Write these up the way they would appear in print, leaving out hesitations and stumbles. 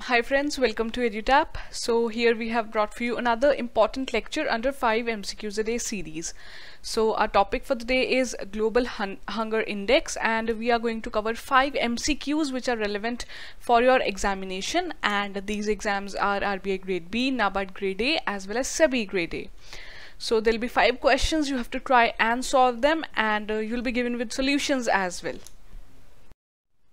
Hi friends, welcome to EduTap. So here we have brought for you another important lecture under 5 MCQs a day series. So our topic for the day is Global Hunger Index, and we are going to cover 5 MCQs which are relevant for your examination, and these exams are RBI Grade B, NABARD Grade A as well as SEBI Grade A. So there will be 5 questions, you have to try and solve them, and you'll be given with solutions as well.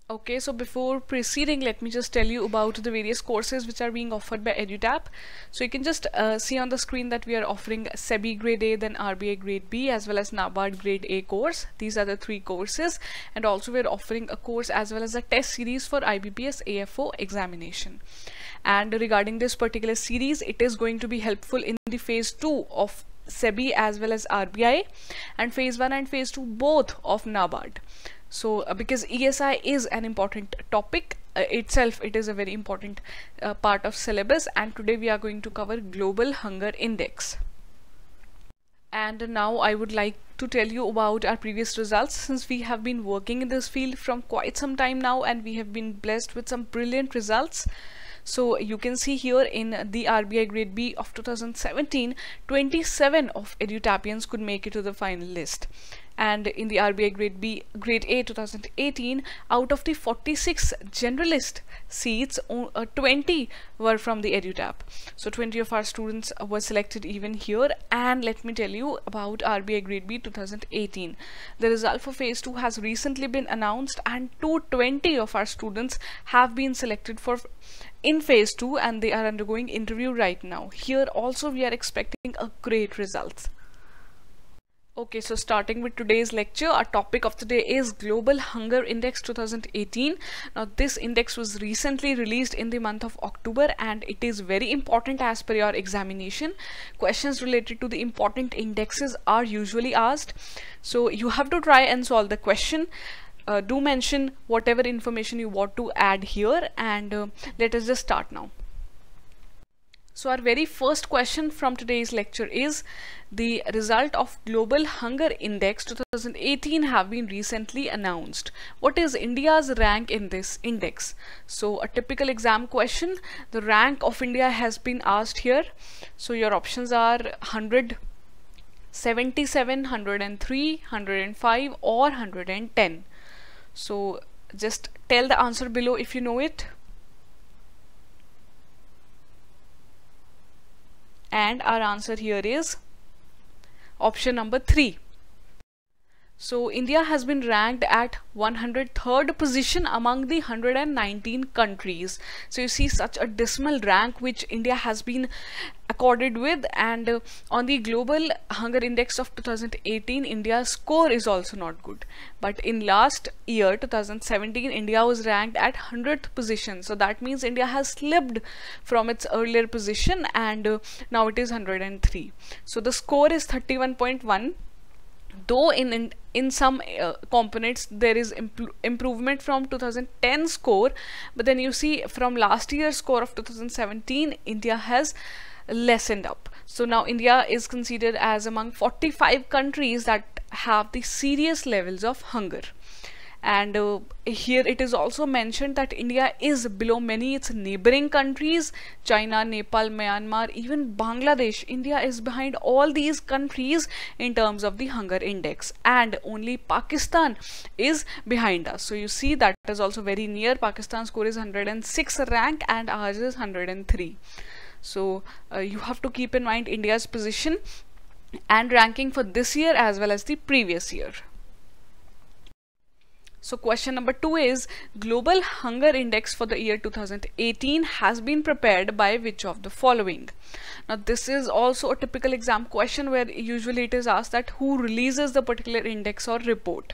Okay, so before proceeding, let me just tell you about the various courses which are being offered by EduTap. So you can just see on the screen that we are offering SEBI Grade A, then RBI Grade B as well as NABARD Grade A course. These are the 3 courses, and also we are offering a course as well as a test series for IBPS AFO examination. And regarding this particular series, it is going to be helpful in the phase 2 of SEBI as well as RBI, and phase 1 and phase 2 both of NABARD. So because ESI is an important topic itself, it is a very important part of syllabus, and today we are going to cover Global Hunger Index. And now I would like to tell you about our previous results, since we have been working in this field from quite some time now and we have been blessed with some brilliant results. So you can see here in the RBI Grade B of 2017, 27 of EduTapians could make it to the final list. And in the RBI Grade B Grade A 2018, out of the 46 generalist seats, 20 were from the EduTap. So 20 of our students were selected even here. And let me tell you about RBI Grade B 2018. The result for phase 2 has recently been announced, and 220 of our students have been selected for in phase 2, and they are undergoing interview right now. Here also we are expecting a great result. Okay, so starting with today's lecture, our topic of the day is Global Hunger Index 2018. Now this index was recently released in the month of October, and it is very important as per your examination. Questions related to the important indexes are usually asked, so you have to try and solve the question. Do mention whatever information you want to add here, and let us just start now. So our very first question from today's lecture is, the result of Global Hunger Index 2018 have been recently announced. What is India's rank in this index? So a typical exam question, the rank of India has been asked here. So your options are 100, 77, 103, 105 or 110. So just tell the answer below if you know it. And our answer here is option number 3. So India has been ranked at 103rd position among the 119 countries. So you see such a dismal rank which India has been accorded with, and on the Global Hunger Index of 2018, India's score is also not good. But in last year 2017, India was ranked at 100th position. So that means India has slipped from its earlier position, and now it is 103. So the score is 31.1. Though in some components there is improvement from 2010 score, but then you see from last year's score of 2017, India has lessened up. So now India is considered as among 45 countries that have the serious levels of hunger. And here it is also mentioned that India is below many its neighboring countries, China, Nepal, Myanmar, even Bangladesh. India is behind all these countries in terms of the hunger index, and only Pakistan is behind us. So you see that is also very near. Pakistan's score is 106 rank and ours is 103. So you have to keep in mind India's position and ranking for this year as well as the previous year. So question number 2 is, Global Hunger Index for the year 2018 has been prepared by which of the following? Now this is also a typical exam question where usually it is asked that who releases the particular index or report.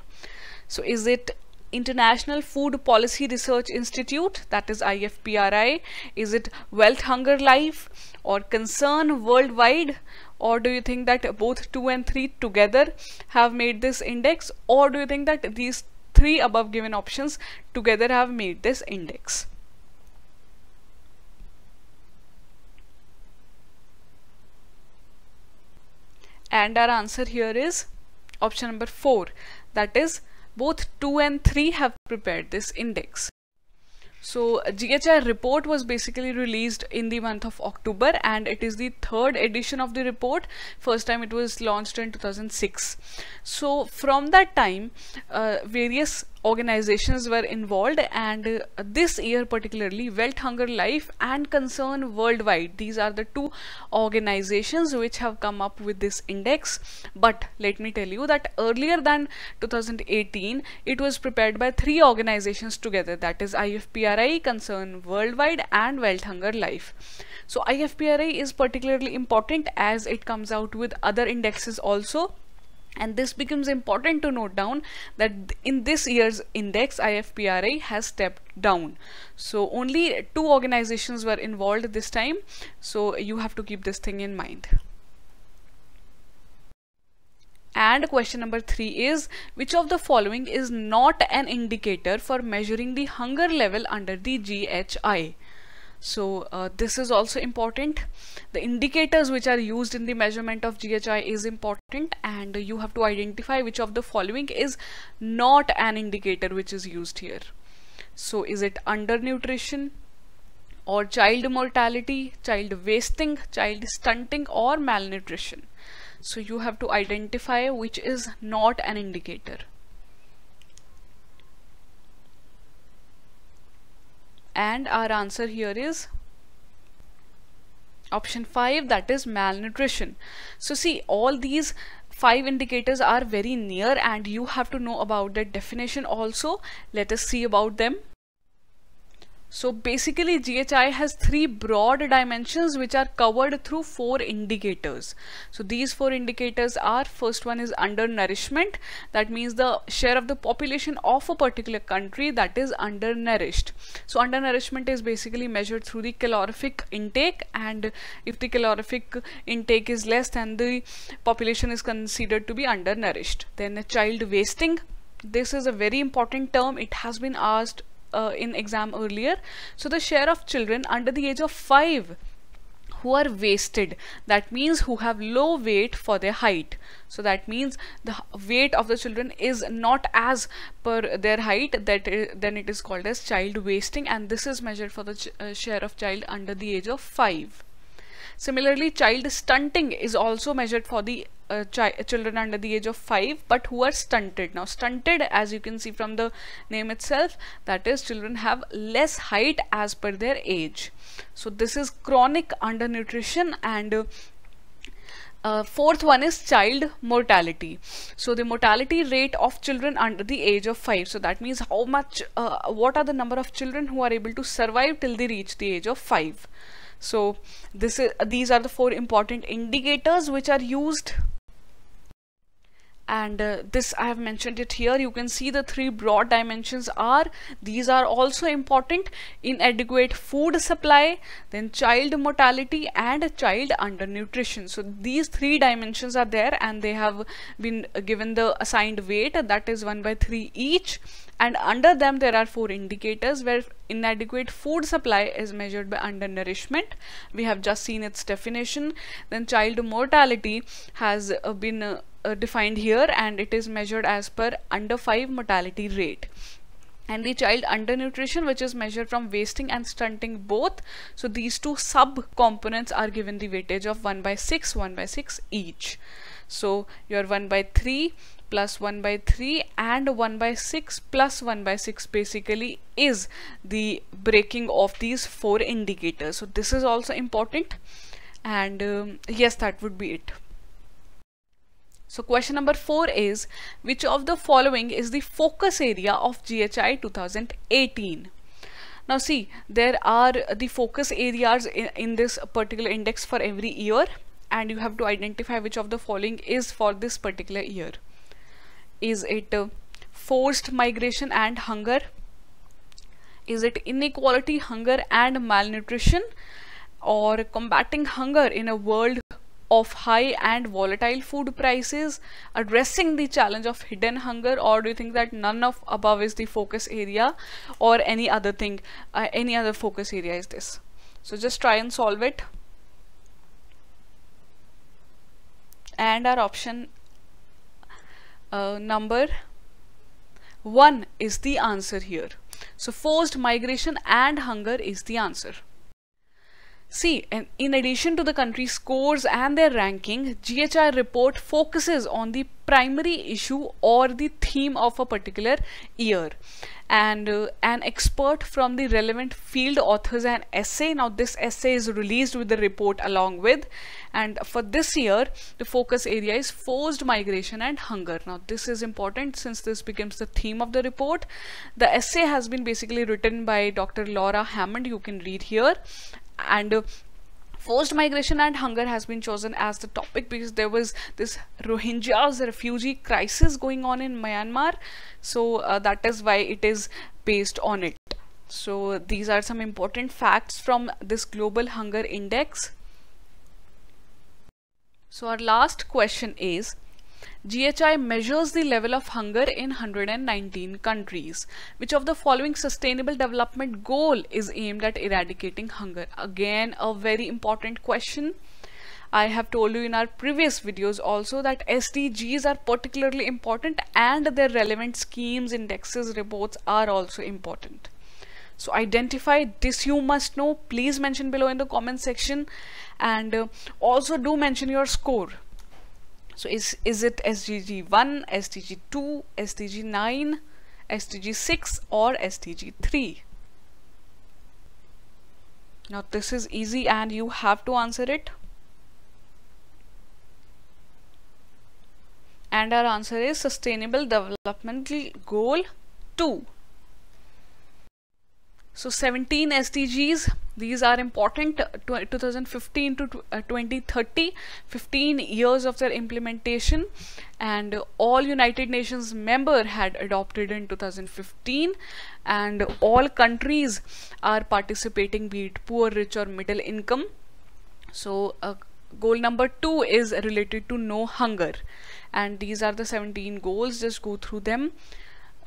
So is it International Food Policy Research Institute, that is IFPRI? Is it Wealth Hunger Life or Concern Worldwide? Or do you think that both 2 and 3 together have made this index? Or do you think that these 3 above given options together have made this index? And our answer here is option number 4, that is both 2 and 3 have prepared this index. So GHI report was basically released in the month of October, and it is the third edition of the report. First time it was launched in 2006. So from that time, various organizations were involved, and this year particularly Wealth, Hunger, Life and Concern Worldwide, these are the two organizations which have come up with this index. But let me tell you that earlier than 2018 it was prepared by three organizations together, that is IFPRI, Concern Worldwide and Wealth, Hunger, Life. So IFPRI is particularly important as it comes out with other indexes also. And this becomes important to note down that in this year's index IFPRI has stepped down. So only two organizations were involved this time. So you have to keep this thing in mind. And question number 3 is, which of the following is not an indicator for measuring the hunger level under the GHI? So this is also important. The indicators which are used in the measurement of GHI is important, and you have to identify which of the following is not an indicator which is used here. So is it undernutrition, or child mortality, child wasting, child stunting, or malnutrition? So you have to identify which is not an indicator. And our answer here is option 5, that is malnutrition. So see, all these 5 indicators are very near and you have to know about the definition also. Let us see about them. So basically GHI has 3 broad dimensions which are covered through 4 indicators. So these 4 indicators are, first one is undernourishment, that means the share of the population of a particular country that is undernourished. So undernourishment is basically measured through the calorific intake, and if the calorific intake is less, then the population is considered to be undernourished. Then child wasting, this is a very important term, it has been asked in exam earlier. So the share of children under the age of 5 who are wasted, that means who have low weight for their height. So that means the weight of the children is not as per their height, then it is called as child wasting, and this is measured for the share of child under the age of 5. Similarly, child stunting is also measured for the children under the age of 5 but who are stunted. Now stunted, as you can see from the name itself, that is children have less height as per their age. So this is chronic undernutrition. And fourth one is child mortality. So the mortality rate of children under the age of 5, so that means how much what are the number of children who are able to survive till they reach the age of 5. So these are the 4 important indicators which are used. And this I have mentioned it here. You can see the 3 broad dimensions are, these are also important: inadequate food supply, then child mortality and child undernutrition. So these 3 dimensions are there and they have been given the assigned weight, that is 1/3 each. And under them there are 4 indicators where inadequate food supply is measured by undernourishment. We have just seen its definition. Then child mortality has been defined here, and it is measured as per under 5 mortality rate. And the child undernutrition, which is measured from wasting and stunting both. So these 2 sub components are given the weightage of 1/6, 1/6 each. So your 1/3 plus 1/3 and 1/6 plus 1/6 basically is the breaking of these 4 indicators. So this is also important, and yes, that would be it. So question number 4 is, which of the following is the focus area of GHI 2018? Now see, there are the focus areas in this particular index for every year, and you have to identify which of the following is for this particular year. Is it forced migration and hunger? Is it inequality, hunger and malnutrition? Or combating hunger in a world of high and volatile food prices, addressing the challenge of hidden hunger? Or do you think that none of above is the focus area, or any other thing, any other focus area is this? So just try and solve it. And our option number 1 is the answer here. So forced migration and hunger is the answer. See, and in addition to the country scores and their ranking, GHI report focuses on the primary issue or the theme of a particular year. And an expert from the relevant field authors an essay. Now this essay is released with the report along with, and for this year the focus area is forced migration and hunger. Now this is important since this becomes the theme of the report. The essay has been basically written by Dr. Laura Hammond, you can read here. And forced migration and hunger has been chosen as the topic because there was this Rohingyas refugee crisis going on in Myanmar, so that is why it is based on it. So these are some important facts from this global hunger index. So our last question is, GHI measures the level of hunger in 119 countries. Which of the following sustainable development goal is aimed at eradicating hunger? Again, a very important question. I have told you in our previous videos also that SDGs are particularly important and their relevant schemes, indexes, reports are also important. So identify this, you must know. Please mention below in the comment section, and also do mention your score. So is it SDG 1, SDG 2, SDG 9, SDG 6 or SDG 3? Now this is easy and you have to answer it. And our answer is Sustainable Developmental Goal 2. So 17 SDGs, these are important, 2015 to 2030, 15 years of their implementation, and all United Nations member had adopted in 2015, and all countries are participating, be it poor, rich or middle income. So goal number 2 is related to no hunger, and these are the 17 goals. Just go through them.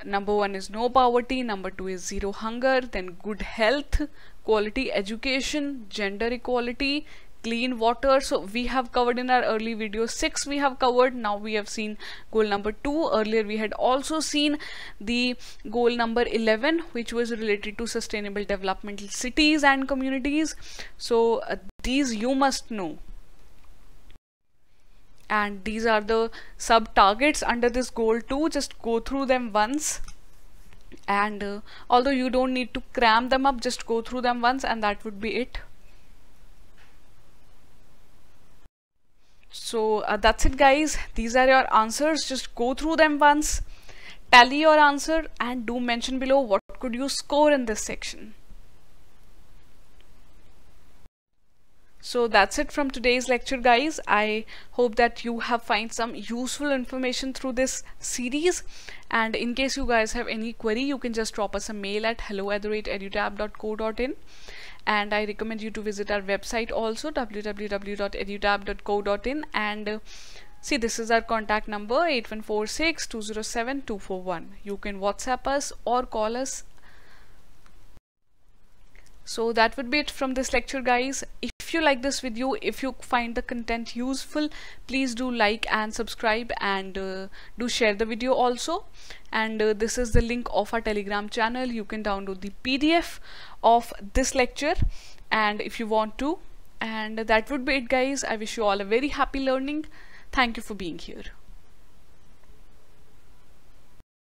Number 1 is no poverty, number 2 is zero hunger, then good health, quality education, gender equality, clean water. So we have covered in our early video 6 we have covered. Now we have seen goal number 2. Earlier we had also seen the goal number 11, which was related to sustainable developmental cities and communities. So these you must know. And these are the sub targets under this goal 2. Just go through them once, and although you don't need to cram them up, just go through them once and that would be it. So that's it guys, these are your answers. Just go through them once, tally your answer, and do mention below what could you score in this section. So that's it from today's lecture guys. I hope that you have find some useful information through this series, and in case you guys have any query, you can just drop us a mail at hello@edutab.co.in, and I recommend you to visit our website also, www.edutab.co.in, and see, this is our contact number 8146-207-241. You can WhatsApp us or call us. So that would be it from this lecture guys. If you like this video, if you find the content useful, please do like and subscribe, and do share the video also. And this is the link of our Telegram channel. You can download the PDF of this lecture, and if you want to. And that would be it guys. I wish you all a very happy learning. Thank you for being here.